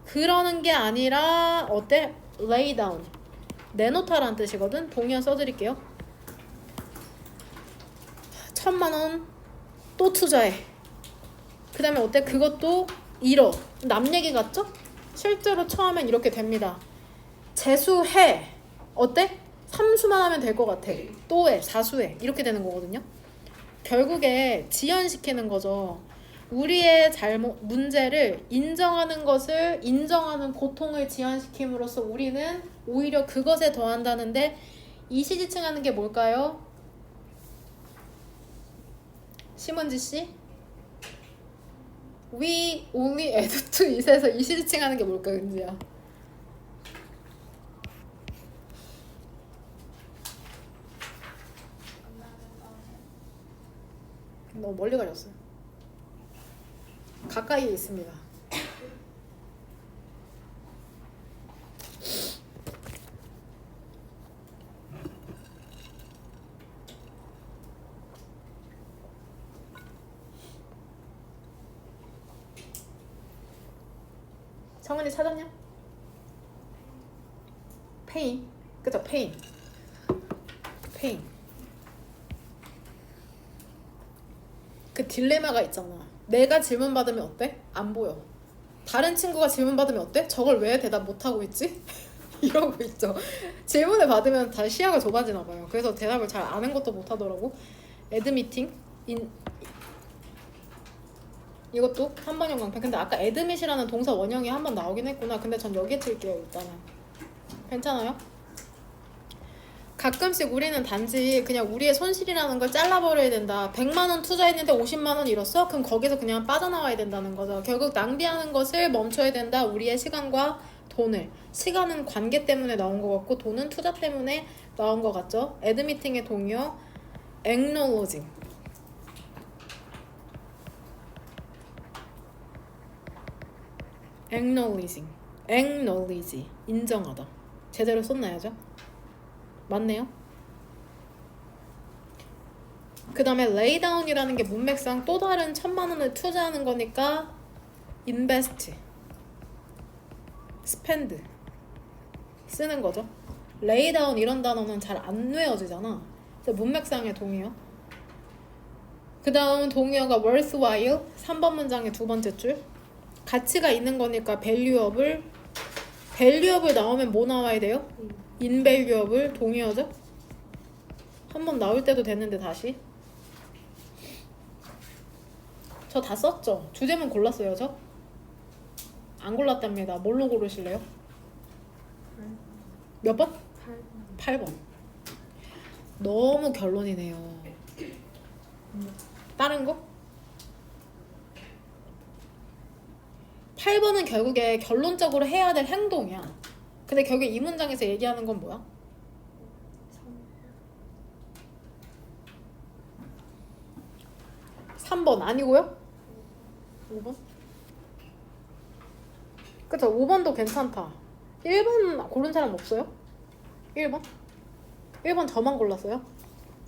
그러는 게 아니라 어때? lay down. 내놓다라는 뜻이거든. 동의어 써드릴게요. 1000만 원 또 투자해. 그 다음에 어때? 그것도 잃어. 남 얘기 같죠? 실제로 처음엔 이렇게 됩니다. 재수해. 어때? 3수만 하면 될 것 같아. 또 해. 4수해. 이렇게 되는 거거든요. 결국에 지연시키는 거죠. 우리의 문제를 인정하는 고통을 지연시킴으로써 우리는 오히려 그것에 더한다는데 이시지칭하는 게 뭘까요? 심은지 씨? We only add to it에서 이시지칭하는 게 뭘까, 은지야? 너무 멀리 가렸어요. 가까이에 있습니다. 성은이 찾았냐? pain. 그죠? pain. 그 딜레마가 있잖아. 내가 질문 받으면 어때? 안 보여. 다른 친구가 질문 받으면 어때? 저걸 왜 대답 못하고 있지? 이러고 있죠. 질문을 받으면 다 시야가 좁아지나 봐요. 그래서 대답을 잘 아는 것도 못하더라고. 애드미팅 이것도 3번형 강패. 근데 아까 애드밋이라는 동사 원형이 한 번 나오긴 했구나. 근데 전 여기에 칠게요. 일단은 괜찮아요? 가끔씩 우리는 단지 그냥 우리의 손실이라는 걸 잘라버려야 된다. 100만 원 투자했는데 50만 원 잃었어? 그럼 거기서 그냥 빠져나와야 된다는 거죠. 결국 낭비하는 것을 멈춰야 된다. 우리의 시간과 돈을. 시간은 관계 때문에 나온 것 같고 돈은 투자 때문에 나온 것 같죠. 애드미팅의 동의어 acknowledging. acknowledge. 인정하다. 제대로 썼나요죠? 맞네요. 그 다음에 lay down이라는 게 문맥상 또 다른 1000만 원을 투자하는 거니까 invest, spend 쓰는 거죠. lay down 이런 단어는 잘 안 외워지잖아. 그래서 문맥상의 동의어. 그 다음 동의어가 worthwhile 3번 문장의 두 번째 줄. 가치가 있는 거니까 valuable 나오면 뭐 나와야 돼요? invaluable 동의어죠? 한번 나올 때도 됐는데 다시 저 다 썼죠? 주제문 골랐어요 저? 안 골랐답니다. 뭘로 고르실래요? 몇 번? 8번. 너무 결론이네요. 다른 거? 8번은 결국에 결론적으로 해야 될 행동이야. 근데 결국에 이 문장에서 얘기하는 건 뭐야? 3번 아니고요? 5번? 그쵸, 5번도 괜찮다. 1번 고른 사람 없어요? 1번? 1번 저만 골랐어요?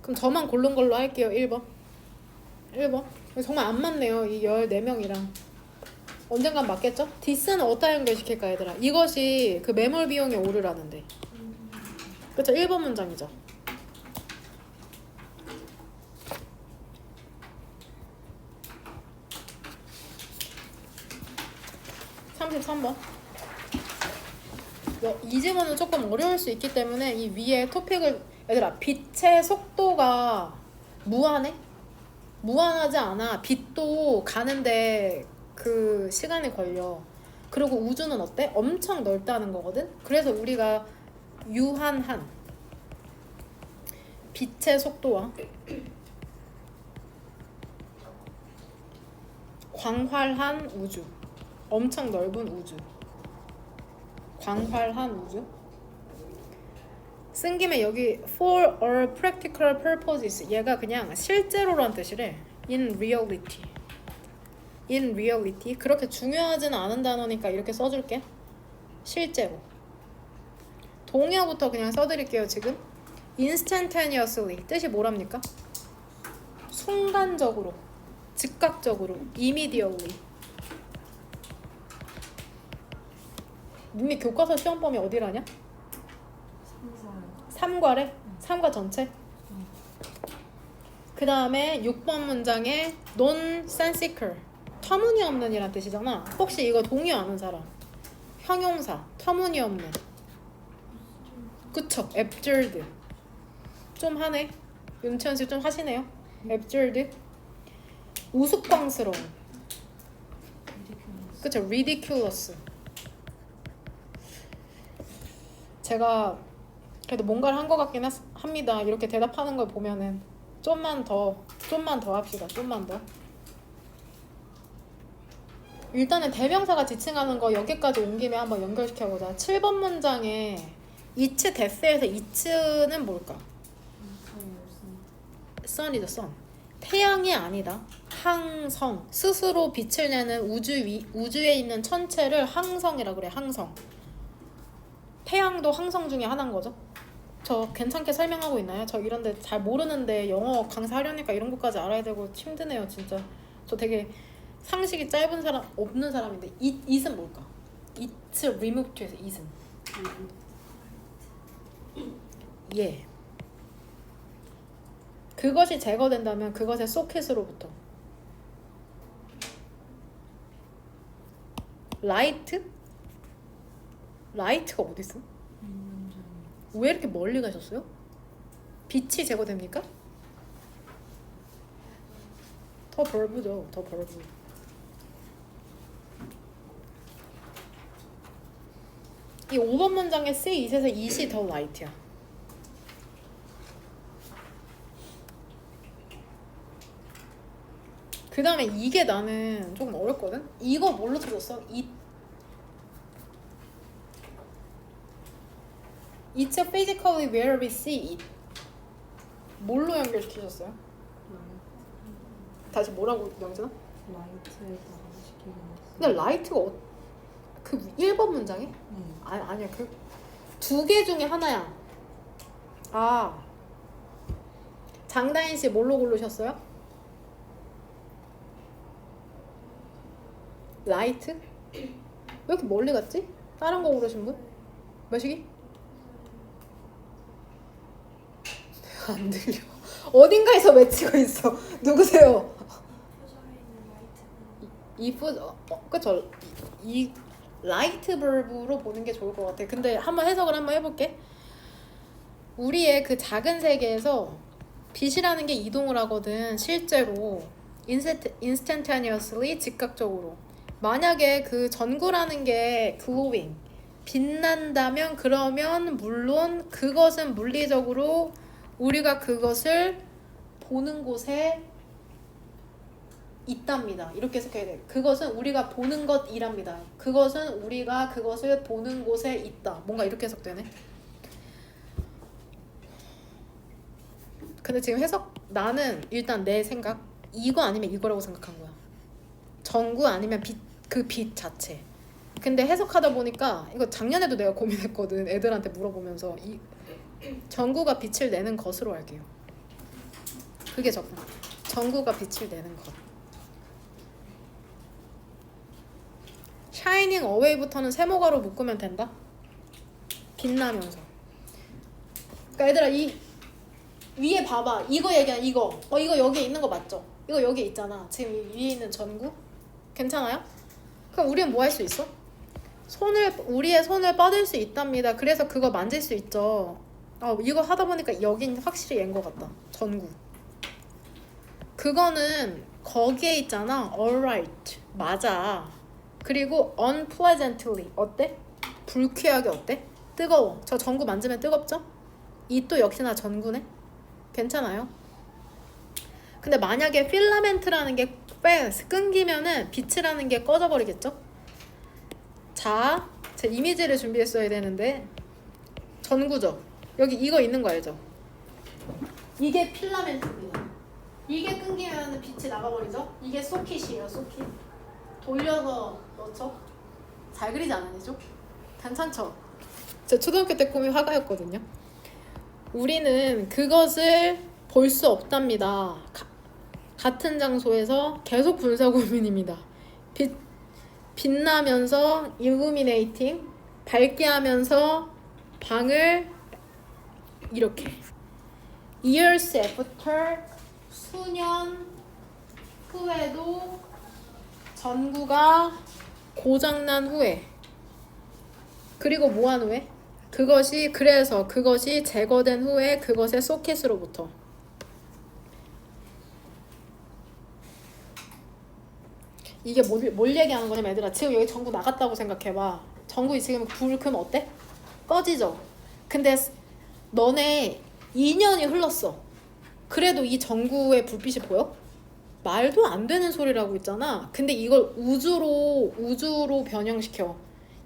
그럼 저만 고른 걸로 할게요. 1번 1번 정말 안 맞네요. 이 14명이랑 언젠간 맞겠죠? 디스는 어디다 연결시킬까 얘들아? 이것이 그 매몰 비용이 오르라는데 그쵸? 1번 문장이죠. (33번) 이 질문은 조금 어려울 수 있기 때문에 이 위에 토픽을 얘들아 빛의 속도가 무한해? 무한하지 않아. 빛도 가는데 그 시간이 걸려. 그리고 우주는 어때? 엄청 넓다는 거거든. 그래서 우리가 유한한 빛의 속도와 광활한 우주, 엄청 넓은 우주, 광활한 우주. 쓴 김에 여기 for all practical purposes 얘가 그냥 실제로란 뜻이래. in reality. in reality. 그렇게 중요하지는 않은 단어니까 이렇게 써줄게. 실제로. 동의어부터 그냥 써드릴게요. 지금 instantaneously 뜻이 뭐랍니까? 순간적으로, 즉각적으로, immediately. 니네 교과서 시험 범위 어디라냐? 3과래? 3과 전체? 그 다음에 6번 문장에 nonsensical 터무니없는 이란 뜻이잖아. 혹시 이거 동의 아는 사람? 형용사 터무니없는. 그쵸? absurd 좀 하네. 윤채연씨 좀 하시네요. absurd 우스꽝스러운. 그쵸? ridiculous. 제가 그래도 뭔가를 한 것 같긴 합니다. 이렇게 대답하는 걸 보면은 좀만 더 합시다. 좀만 더. 일단은 대명사가 지칭하는 거 여기까지 온 김에 한번 연결시켜보자. 7번 문장에 이츠 데스에서 이츠는 뭘까? sun이죠, sun. 태양이 아니다. 항성. 스스로 빛을 내는 우주에 있는 천체를 항성이라 그래. 항성. 태양도 항성 중에 하나인 거죠. 저 괜찮게 설명하고 있나요? 저 이런데 잘 모르는데 영어 강사하려니까 이런 것까지 알아야 되고 힘드네요 진짜. 저 되게 상식이 짧은 사람 없는 사람인데 it은 뭘까? it's removed에서 it은 예. 그것이 제거된다면 그것의 소켓으로부터 라이트? 라이트가 어디 있어? 왜 이렇게 멀리 가셨어요? 빛이 제거됩니까? 더 벌브죠. 더 벌브. 이 5번 문장의 C, it에서 it이 더 light야. 그 다음에 이게 나는 조금 어렵거든? 이거 뭘로 찾았어? It's physically where we see it. 뭘로 연결시키셨어요? 다시 뭐라고 명진아? 라이트에다가 시키는 거. 근데 라이트가 그 1번 문장에? 아니야 그 두 개 중에 하나야. 아 장다인 씨 뭘로 고르셨어요? 라이트? 왜 이렇게 멀리 갔지? 다른 거 고르신 분? 몇이기? 안 들려. 어딘가에서 외치고 있어. 누구세요? 그쵸. 이 라이트 벌브로 보는 게 좋을 것 같아. 근데 한번 해석을 한번 해볼게. 우리의 그 작은 세계에서 빛이라는 게 이동을 하거든. 실제로 instantaneously 즉각적으로. 만약에 그 전구라는 게 glowing 빛난다면 그러면 물론 그것은 물리적으로 우리가 그것을 보는 곳에 있답니다. 이렇게 해석해야 돼. 그것은 우리가 보는 것이랍니다. 그것은 우리가 그것을 보는 곳에 있다. 뭔가 이렇게 해석되네. 근데 지금 나는 일단 내 생각 이거 아니면 이거라고 생각한 거야. 전구 아니면 그 빛 자체. 근데 해석하다 보니까 이거 작년에도 내가 고민했거든. 애들한테 물어보면서 전구가 빛을 내는 것으로 할게요. 그게 적다. 전구가 빛을 내는 것. shining away부터는 세모가로 묶으면 된다. 빛나면서. 그러니까 얘들아 이 위에 봐봐. 이거 얘기한 이거. 이거 여기에 있는 거 맞죠? 이거 여기에 있잖아. 지금 위에 있는 전구. 괜찮아요? 그럼 우리는 뭐 할 수 있어? 우리의 손을 뻗을 수 있답니다. 그래서 그거 만질 수 있죠. 이거 하다 보니까 여긴 확실히 얘인 것 같다. 전구. 그거는 거기에 있잖아. alright. 맞아. 그리고 unpleasantly. 어때? 불쾌하게 어때? 뜨거워. 저 전구 만지면 뜨겁죠? 이 또 역시나 전구네. 괜찮아요? 근데 만약에 필라멘트라는 게 끊기면은 빛이라는 게 꺼져버리겠죠? 자, 제 이미지를 준비했어야 되는데 전구죠? 여기 이거 있는 거 알죠? 이게 필라멘트입니다. 이게 끊기면 빛이 나가버리죠? 이게 소킷이에요, 소킷. 돌려서 넣죠? 잘 그리지 않으시죠? 괜찮죠? 제 초등학교 때 꿈이 화가였거든요. 우리는 그것을 볼 수 없답니다. 같은 장소에서 계속 분사 고민입니다. 빛나면서 illuminating, 밝게 하면서 방을 이렇게 years after, 수년 후에도 전구가 고장난 후에 그리고 뭐한 후에? 그것이 제거된 후에 그것의 소켓으로부터 이게 뭘 얘기하는 거냐면 얘들아 지금 여기 전구 나갔다고 생각해봐. 전구 지금 불 끄면 어때? 꺼지죠? 근데 너네 2년이 흘렀어. 그래도 이 전구의 불빛이 보여? 말도 안 되는 소리라고 있잖아. 근데 이걸 우주로 변형시켜.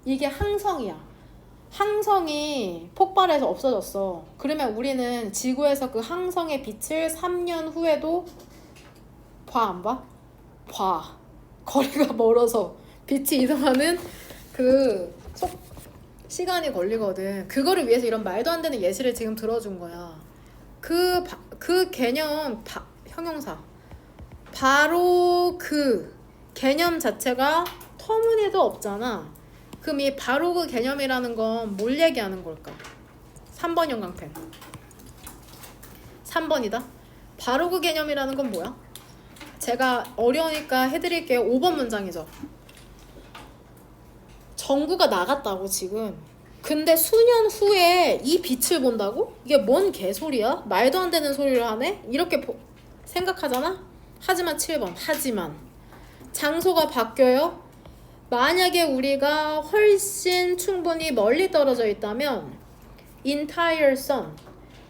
이게 항성이야. 항성이 폭발해서 없어졌어. 그러면 우리는 지구에서 그 항성의 빛을 3년 후에도 봐, 안 봐? 봐. 거리가 멀어서 빛이 이동하는 시간이 걸리거든. 그거를 위해서 이런 말도 안 되는 예시를 지금 들어준 거야. 그 개념 형용사. 바로 그 개념 자체가 터무니도 없잖아. 그럼 이 바로 그 개념이라는 건 뭘 얘기하는 걸까? 3번 형광펜. 3번이다. 바로 그 개념이라는 건 뭐야? 제가 어려우니까 해드릴게요. 5번 문장이죠. 전구가 나갔다고 지금. 근데 수년 후에 이 빛을 본다고? 이게 뭔 개소리야? 말도 안 되는 소리를 하네? 이렇게 생각하잖아? 하지만 7번. 하지만 장소가 바뀌어요? 만약에 우리가 훨씬 충분히 멀리 떨어져 있다면 entire sun,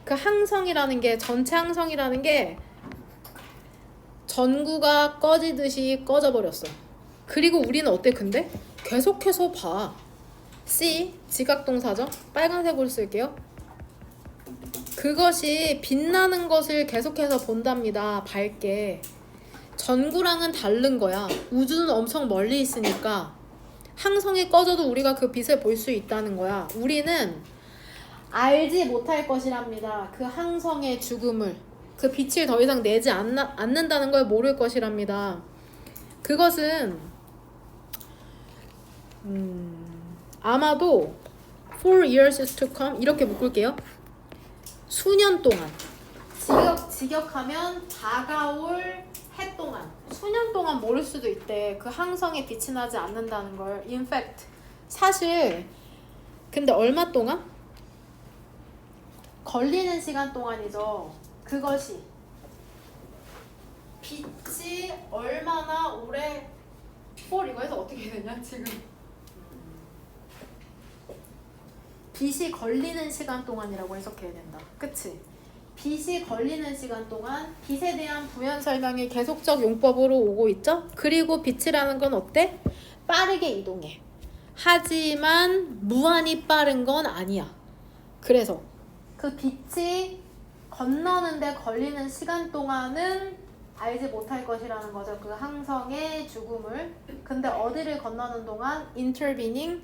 그 항성이라는 게 전체 항성이라는 게 전구가 꺼지듯이 꺼져버렸어. 그리고 우리는 어때 근데? 계속해서 봐. C, 지각동사죠? 빨간색으로 쓸게요. 그것이 빛나는 것을 계속해서 본답니다. 밝게. 전구랑은 다른 거야. 우주는 엄청 멀리 있으니까 항성이 꺼져도 우리가 그 빛을 볼 수 있다는 거야. 우리는 알지 못할 것이랍니다. 그 항성의 죽음을. 그 빛을 더 이상 내지 않는다는 걸 모를 것이랍니다. 그것은 아마도 for years to come 이렇게 묶을게요. 수년 동안. 직역하면 다가올 해 동안. 수년 동안 모를 수도 있대. 그 항성에 빛이 나지 않는다는 걸. In fact, 사실 근데 얼마 동안? 걸리는 시간 동안이죠. 그것이 빛이 얼마나 오래 for 이거에서 어떻게 되냐 지금 빛이 걸리는 시간 동안이라고 해석해야 된다. 그치? 빛이 걸리는 시간 동안 빛에 대한 부연 설명이 계속적 용법으로 오고 있죠? 그리고 빛이라는 건 어때? 빠르게 이동해. 하지만 무한히 빠른 건 아니야. 그래서 그 빛이 건너는데 걸리는 시간 동안은 알지 못할 것이라는 거죠. 그 항성의 죽음을. 근데 어디를 건너는 동안 intervening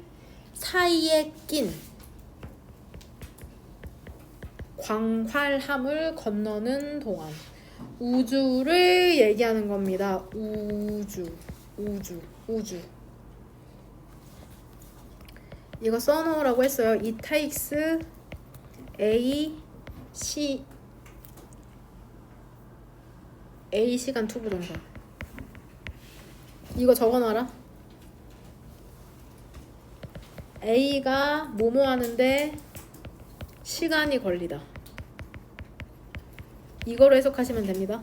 사이에 낀 광활함을 건너는 동안 우주를 얘기하는 겁니다. 우주. 이거 써놓으라고 했어요. It takes A 시간 투부정사. 이거 적어놔라. A가 뭐뭐 하는데 시간이 걸리다. 이거로 해석하시면 됩니다.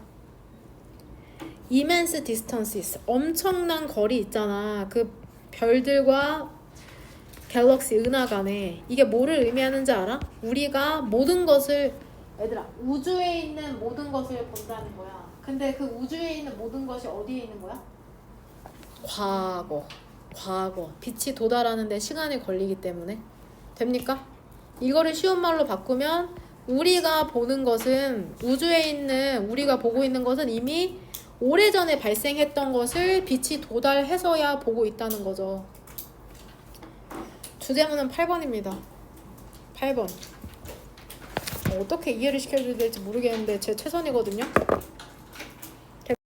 Immense distances. 엄청난 거리 있잖아. 그 별들과 갤럭시 은하 간에. 이게 뭐를 의미하는지 알아? 우리가 모든 것을 얘들아 우주에 있는 모든 것을 본다는 거야. 근데 그 우주에 있는 모든 것이 어디에 있는 거야? 과거. 빛이 도달하는데 시간이 걸리기 때문에. 됩니까? 이거를 쉬운 말로 바꾸면 우리가 보는 것은 우주에 있는 우리가 보고 있는 것은 이미 오래전에 발생했던 것을 빛이 도달해서야 보고 있다는 거죠. 주제문은 8번입니다. 8번. 어떻게 이해를 시켜줘야 될지 모르겠는데 제 최선이거든요.